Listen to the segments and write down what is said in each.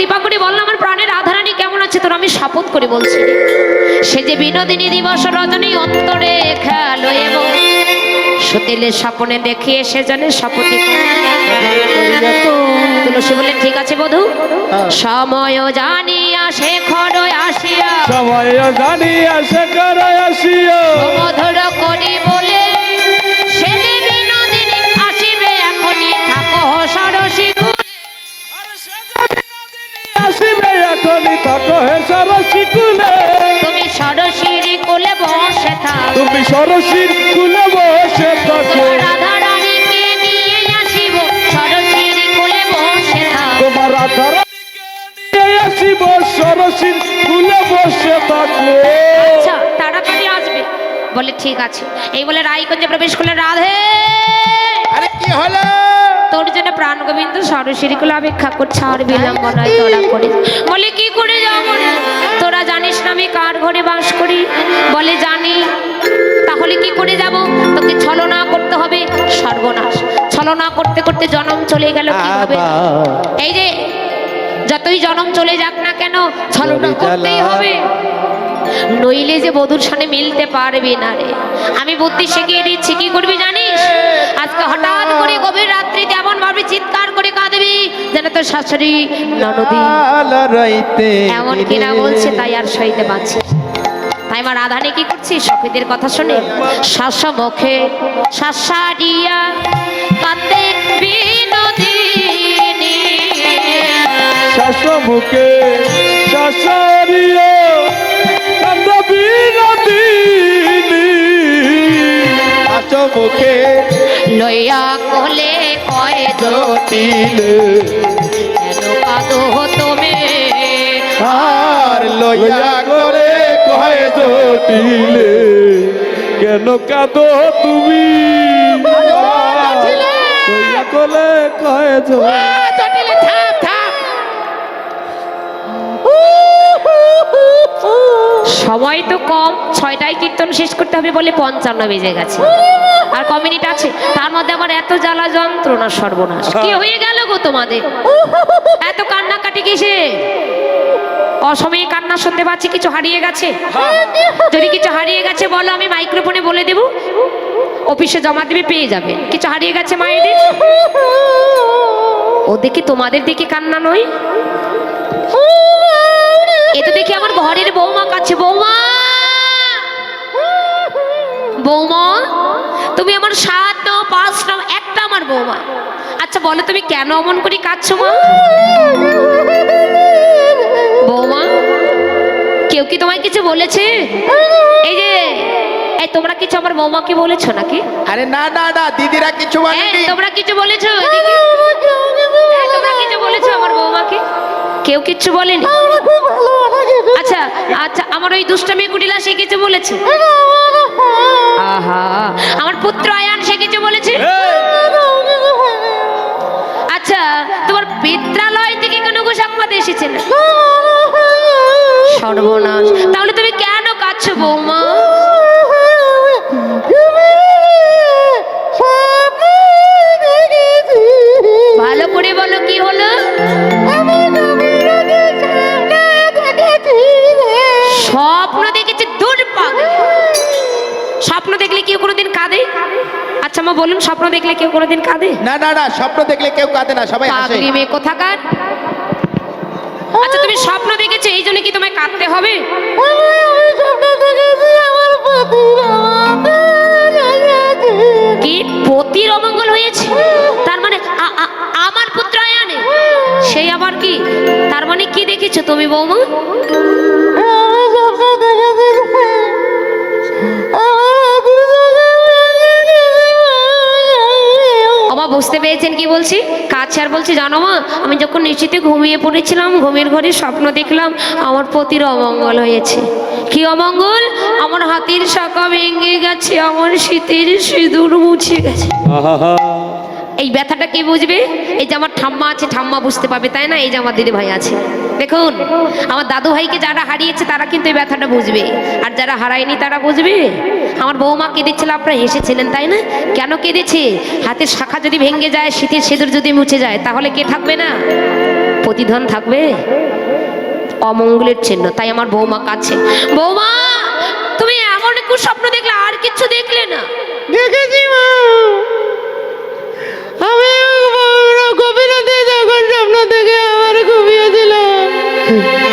কৃপা করে বল আমার প্রাণের রাধারানী কেমন আছে তোর আমি শপথ করে বলছি সে যে বিনোদিনী দিবস রজনী অন্তরে খেলো এবং সতেলে স্বপ্নে দেখিয়ে সে জনে শপথে তুলসী বললেন ঠিক আছে বধূ সময় জানিয়া সে খড় আসিয়া সময় জানিয়া সে খড় আসিয়া মধুর করি বলে সে যে বিনোদিনী আসিবে এখনই থাকো সরসী আসিবে এখনই থাকো হে সরসী কুলে তুমি সরসীর কোলে বসে থাকো তুমি সরসীর কুলে বসে থাকো রাধারানীকে নিয়ে আসিব সরসীর কোলে বসে থাকো তোমার রাধারানীকে নিয়ে আসিব সরসীর কুলে বসে থাকো। আচ্ছা তাড়াতাড়ি আসবে বলে ঠিক আছে এই বলে রায়গঞ্জে প্রবেশ করলে রাধে আরে কি হলো তোর জন্য প্রাণ গোবিন্দ সরসীর কোলে অপেক্ষা করছে আর বিলম্বনায় তোরা করে বলে কি করে যাবো তোরা জানিস না আমি কার ঘরে বাস করি বলে জানি তাহলে কি করে যাব তোকে ছলনা করতে হবে সর্বনাশ ছলনা করতে করতে জন্ম চলে গেল কি হবে এই যে যতই জন্ম চলে যাক না কেন ছলনা করতেই হবে নইলে যে বধূর সামনে মিলতে পারবি না রে আমি বুদ্ধি শিখিয়ে দিচ্ছি কি করবি জানিস আজকে হঠাৎ করে গভীর রাত্রিতে এমন ভাবে চিৎকার করে কাঁদবি যেন তোর শাশুড়ি ননদি এমন কিনা বলছে তাই আর সইতে পারছি তাই আমার রাধানে কি করছি সখীদের কথা শুনে শাস মুখে শাসারিয়া কাঁদে বিনোদিনী শাস মুখে শাসারিয়া কাঁদে বিনোদিনী শাস মুখে লইয়া কোলে কয় জটিলে কেন কাঁদো তুমি আর লইয়া করে কয় জটিলে কেন কাঁদো তুমি লইয়া কোলে কয় জটিলে থাম থাম সময় তো কম 6টায় কীর্তন শেষ করতে হবে বলে 55 বেজে গেছে আর ক মিনিট আছে তার মধ্যে আমার এত জ্বালা যন্ত্রণা সর্বনাশ কি হয়ে গেল গো তোমাদের এত কান্নাকাটি কিসে অসময়ে কান্না শুনতে পাচ্ছি কিছু হারিয়ে গেছে যদি কিছু হারিয়ে গেছে বলো আমি মাইক্রোফোনে বলে দেব অফিসে জমা দিবে পেয়ে যাবে কিছু হারিয়ে গেছে মায়েদের ও দেখি তোমাদের দিকে কান্না নয় এতো দেখি আমার ঘরের বৌমা কাছে বৌমা বৌমা তুমি আমার 7 নাও 5 নাও একটা আমার বৌমা আচ্ছা বলো তুমি কেন অমন করে কাঁদছো মা বৌমা কেউ কি তোমায় কিছু বলেছে এই যে এই তোমরা কিছু আমার বৌমাকে বলেছো নাকি আরে না না না দিদিরা কিছু বলেনি তোমরা কিছু বলেছো এদিকে তোমরা কিছু বলেছো আমার বৌমাকে কেউ কিচ্ছু বলেনি আচ্ছা আচ্ছা আমার ওই দুষ্টমি কুটিলা সে কিছু বলেছে আহা আমার পুত্র আয়ান সে কিছু বলেছে আচ্ছা তোমার পিত্রালয় থেকে কেন গো সংবাদ এসেছে না সর্বনাশ তাহলে তুমি কেন কাঁদছো বৌমা ভালো করে বলো কি হলো স্বপ্ন দেখেছি দূর পাগল স্বপ্ন দেখলে কেউ কোনোদিন কাঁদে আচ্ছা মা বলুন স্বপ্ন দেখলে কেউ কোনোদিন কাঁদে না না না স্বপ্ন দেখলে কেউ কাঁদে না সবাই হাসে পাগলি মেয়ে কোথাকার আচ্ছা তুমি স্বপ্ন দেখেছো এই জন্য কি তোমায় কাঁদতে হবে কি পতির অমঙ্গল হয়েছে তার মানে আমার পুত্র আয়ানে সেই আবার কি তার মানে কি দেখেছো তুমি বৌমা বুঝতে পেরেছেন কি বলছি কাছে আর বলছি জানো মা আমি যখন নিশ্চিতে ঘুমিয়ে পড়েছিলাম ঘুমের ঘরে স্বপ্ন দেখলাম আমার পতির অমঙ্গল হয়েছে কি অমঙ্গল আমার হাতির শাখা ভেঙে গেছে আমার শীতের সিঁদুর মুছে গেছে এই ব্যথাটা কে বুঝবে এই যে আমার ঠাম্মা আছে ঠাম্মা বুঝতে পারবে তাই না এই যে আমার দিদি ভাই আছে দেখুন আমার দাদু ভাইকে যারা হারিয়েছে তারা কিন্তু এই ব্যথাটা বুঝবে আর যারা হারায়নি তারা বুঝবে আমার বৌমা কেঁদেছিল আপনারা হেসেছিলেন তাই না কেন কেঁদেছে হাতের শাখা যদি ভেঙে যায় শীতের সিঁদুর যদি মুছে যায় তাহলে কে থাকবে না প্রতিধান থাকবে? অমঙ্গলের চিহ্ন। তাই আমার বৌমা কাছে, বৌমা তুমি এমন কুস্বপ্ন দেখলে, আর কিছু দেখলে না? দেখেছি মা, আমি গোপীনাথে যখন স্বপ্ন থেকে আমার ঘুমিয়েছিলাম,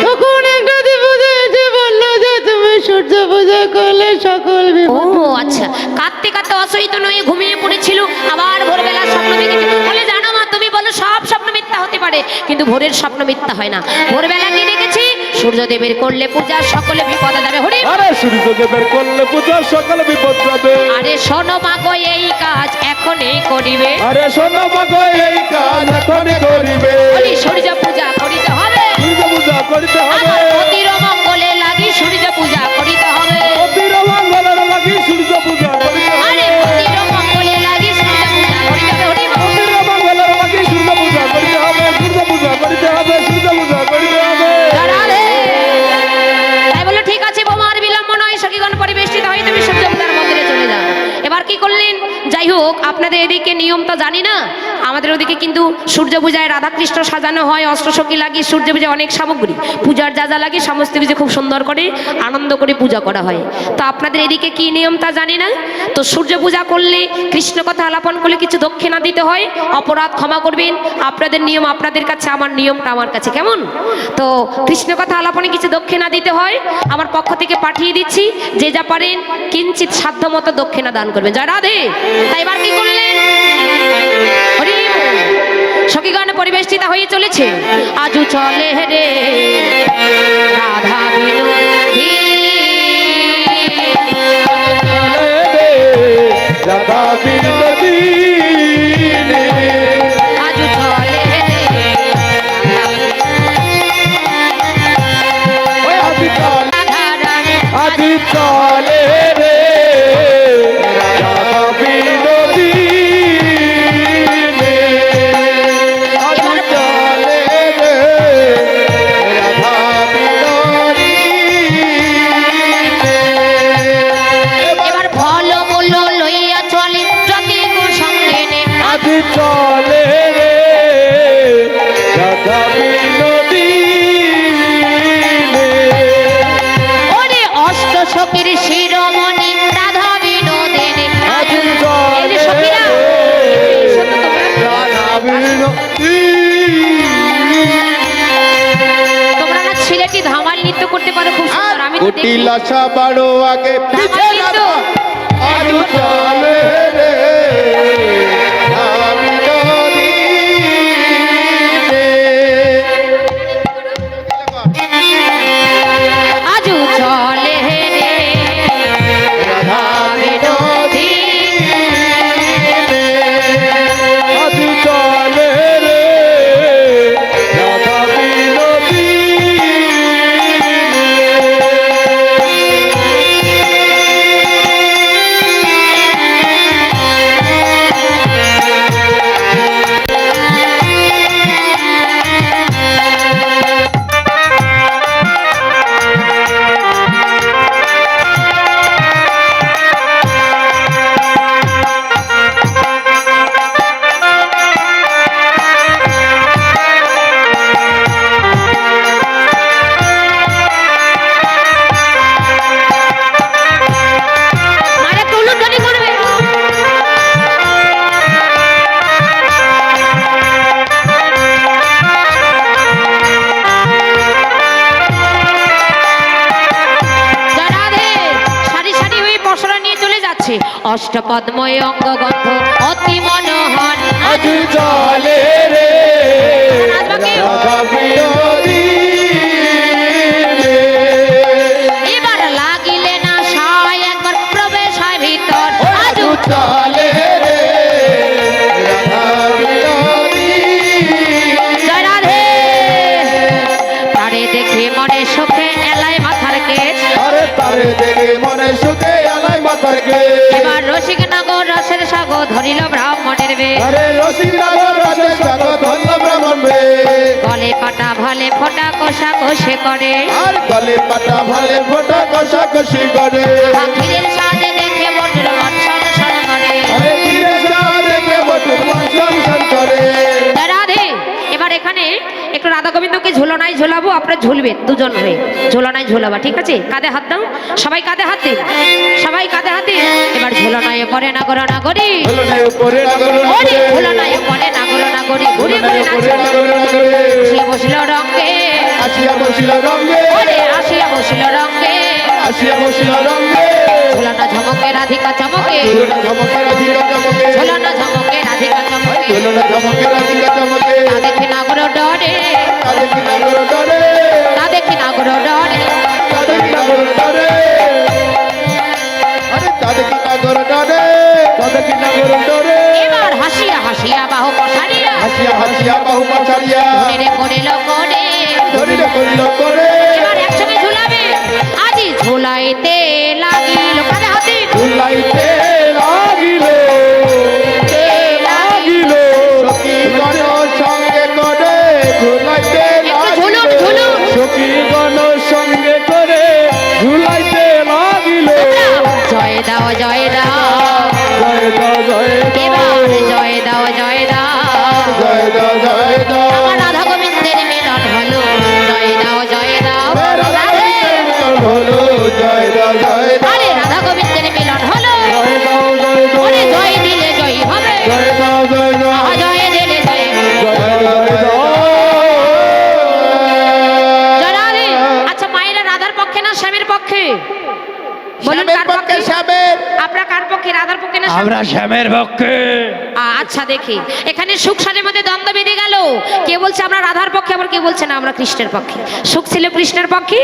তখন একটা দেবতা এসে বললো যে তুমি সূর্য পূজা করলে সকল ও বিপদ। আচ্ছা, কাঁদতে কাঁদতে অসচেতন হয়ে ঘুমিয়ে পড়েছিল, আবার ভোরবেলা স্বপ্ন দেখেছে। বলে জানো মা, তুমি বলো সব স্বপ্ন মিথ্যা হতে পারে, কিন্তু ভোরের স্বপ্ন মিথ্যা হয় না। ভোরবেলা কি দেখেছি? সূর্যদেবের করলে পূজা সকলে বিপদে যাবে। হরি আরে সূর্যদেবের করলে পূজা সকালে বিপদ যাবে। আরে শোনো মা গো, এই কাজ এখনই করিবে। আরে শোনো মাগো এই কাজ এখনই করিবে। বলি সূর্য পূজা করিতে হবে, সূর্য পূজা করিতে হবে। আমার পতির মঙ্গলে লাগি সূর্য পূজা করিতে হবে। অতির মঙ্গলের লাগি সূর্য পূজা করিতে হবে। আরে পতির মঙ্গলে লাগি সূর্য পূজা করিতে হবে। হরি বল। অতির মঙ্গলের লাগি সূর্য পূজা করিতে হবে। সূর্য পূজা করিতে হবে। সূর্য পূজা করিতে হবে। রাধে। তাই বলে ঠিক আছে বৌমা, আর বিলম্ব নয়, সখীগণ পরিবেষ্টিত হয়ে তুমি সূর্য পূজার মন্দিরে চলে যাও। এবার কি করলেন? যাই হোক, আপনাদের এদিকে নিয়ম তো জানি না, আমাদের ওদিকে কিন্তু সূর্য পূজায় রাধাকৃষ্ণ সাজানো হয়, অষ্টসখী লাগিয়ে সূর্য পূজায় অনেক সামগ্রী, পূজার যা যা লাগে সমস্ত কিছু খুব সুন্দর করে আনন্দ করে পূজা করা হয়। তো আপনাদের এদিকে কি নিয়ম তা জানি না। তো সূর্য পূজা করলে, কৃষ্ণ কথা আলাপন করলে কিছু দক্ষিণা দিতে হয়, অপরাধ ক্ষমা করবেন। আপনাদের নিয়ম আপনাদের কাছে, আমার নিয়মটা আমার কাছে, কেমন? তো কৃষ্ণ কথা আলাপনে কিছু দক্ষিণা দিতে হয়, আমার পক্ষ থেকে পাঠিয়ে দিচ্ছি, যে যা পারেন কিঞ্চিত সাধ্য মতো দক্ষিণা দান করবেন। জয় রাধে। তাই এবার কি করলেন? হরি বল। সখীগণ পরিবেষ্টিত হয়ে চলেছে, আজু চলে রে রাধা বিনোদী, রাধা বিনোদিনী। আজু চলে রে ওই আজি চলে, রাধা রানী। আজি চলে রে রাধা বিনোদিনী। আজি চলে রে রাধা বিনোদিনী। এবার ফল মূল লইয়া চলে যদি গো সঙ্গে নে। আজি চলে রে রাধা বিনোদিনী। ওরে অষ্ট সখীর শিরোমণি রাধা বিনোদিনী। আজি এই যে চলে সখীরা, রে শোনো তোমরা। রাধা বিনোদিনী। তোমরা না ছেলেটি ধামাল নৃত্য করতে পারো খুব সুন্দর, আমি তো দেখি। কুটিলাসা বাড়ো আগে পিছে রাধা। আজি চলে রে রাধা বিনোদিনী। আজু চলে রে রাধা বিনোদিনী। আজি চলে রে রাধা বিনোদিনী। মারে টুলু টনি করবে। জয় রাধে। সারি সারি হয়ে পসরা নিয়ে চলে যাচ্ছে, অষ্টপদ্ময় অঙ্গগন্ধ অতি মনোহর। আজি চলে রে রাধা বিনোদিনী। এবার লাগিলে না সায়, একবার প্রবেশ হয় ভিতর। আজু চলে রে রাধা বিনোদিনী। জয় রাধে। তারে দেখে মনে সুখে এলাই মাথার কেশ, আরে তারে দেখে মনে সুখে আলাই মাথার গে। এবার রসিক নগর রসের সাগর ধরিল ব্রাহ্মণের বেশ। আরে রসিক নগর রসের সাগর ধন্য ব্রাহ্মণ বে। গলে পাটা ভালে ফোটা কষা কষে করে, আর গলে পাটা ভালে ফোটা কষাকষি করে। আখিরের সাজে দেখে বটুর মন সংসার করে। আরে ধীরে সা দেখে বটুর মন সংসার করে। জয় রাধে। এবার এখানে একটু রাধা গোবিন্দকে ঝুলনায় ঝোলাবো, আপনারা ঝুলবেন দুজন হয়ে, ঝুলনায় ঝোলাবা, ঠিক আছে? কাঁধে হাত দাও, সবাই কাঁধে হাত দিন, সবাই কাঁধে হাত দিন। এবার ঝুলনায় পরে নাগর নাগরি, ঝুলনায় উপরে নাগর নাগরে, ঝুলনায় পরে নাগর নাগরি, ঘুরে ঘুরে উপরে নাচে, নাগর নাগরে, বসিয়া বসিল রঙ্গে, আসিয়া বসিল রঙ্গে, ওরে আসিয়া বসিল রঙ্গে, আসিয়া বসিল রঙ্গে, ঝুলনা ঝমকে রাধিকা চমকে, ঝুলনা ঝমকে রাধিকা চমকে, ঝুলনা ঝমকে রাধিকা চমকে, ঝুলনা ঝমকে রাধিকা চমকে, তা দেখি নাগর ডরে, তা দেখি নাগর ডরে, তা দেখি নাগর ডরে, তা দেখি নাগর ডরে, আরে তা দেখি নাগর ডরে, তা দেখি নাগর ডরে, এবার হাসিয়া হাসিয়া বাহু পসারিয়া, হাসিয়া হাসিয়া বাহু পাছাড়িয়া, ধরে করিল করে, ধরিল করিল করে, এবার একসঙ্গে ঝুলাবে, আজি ঝুলাইতে লাগিল, কাঁধে হাত দিন, ঝুলাইতে লাগিল, লাগিল, সখীগণ সঙ্গে করে ঝুলাইতে একটু ঝুলুন লাগিল, ঝুলুন, সখীগণ সঙ্গে করে ঝুলাইতে লাগিল। জয় দাও জয় দাও, জয় দাও জয় দাও, এবার জয় দাও জয় দাও, জয় দাও জয় দাও, আমার রাধা গোবিন্দের মিলন হলো, জয় দাও জয় দাও, হলো জয় দাও জয় দাও, আরে রাধা গোবিন্দের মিলন হলো, জয় দাও জয় দাও, ওরে জয় দিলে জয় হবে, জয় দাও জয় দাও, আহা জয় দিলে জয় হবে। জয় দাও জয় দাও। জয় রাধে। আচ্ছা মায়েরা রাধার পক্ষে না শ্যামের পক্ষে? বলুন শ্যামের কার পক্ষে পক্ষে? শ্যামের, আপনারা কার পক্ষে, রাধার পক্ষে না শ্যামের? আমরা শ্যামের পক্ষে। আচ্ছা দেখি, এখানে সুখ সারের মধ্যে দ্বন্দ্ব বেঁধে গেল, কে বলছে আমরা রাধার পক্ষে, আবার কে বলছে না আমরা কৃষ্ণের পক্ষে। সুখ ছিল কৃষ্ণের পক্ষে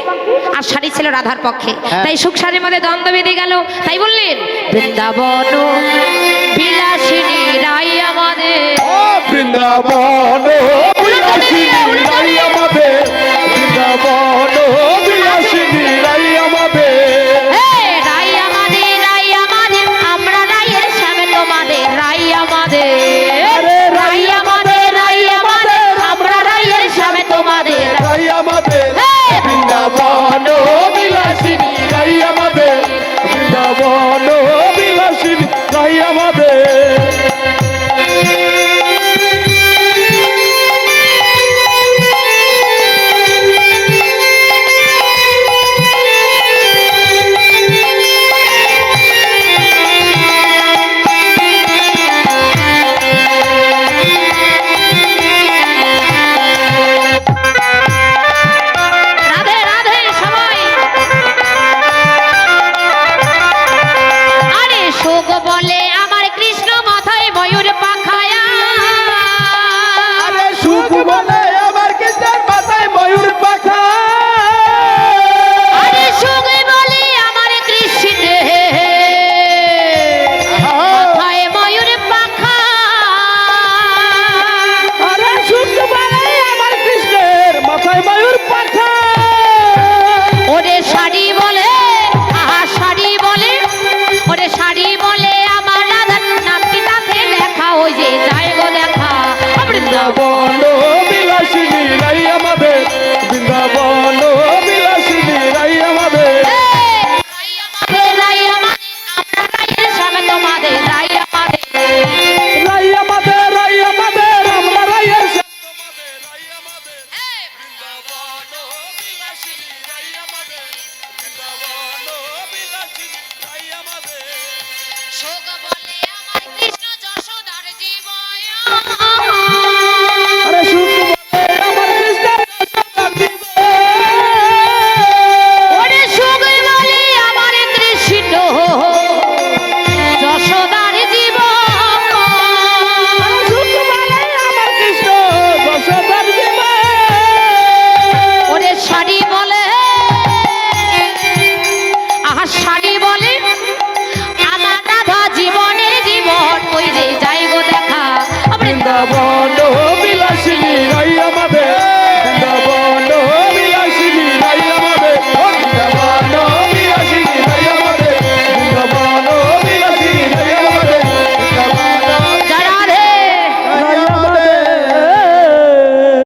আর শাড়ি ছিল রাধার পক্ষে, তাই সুখ সারের মধ্যে দ্বন্দ্ব বেঁধে গেল। তাই বললেন বৃন্দাবন বিলাসিনী রাই আমাদের, ও বৃন্দাবন বিলাসিনী রাই আমাদের,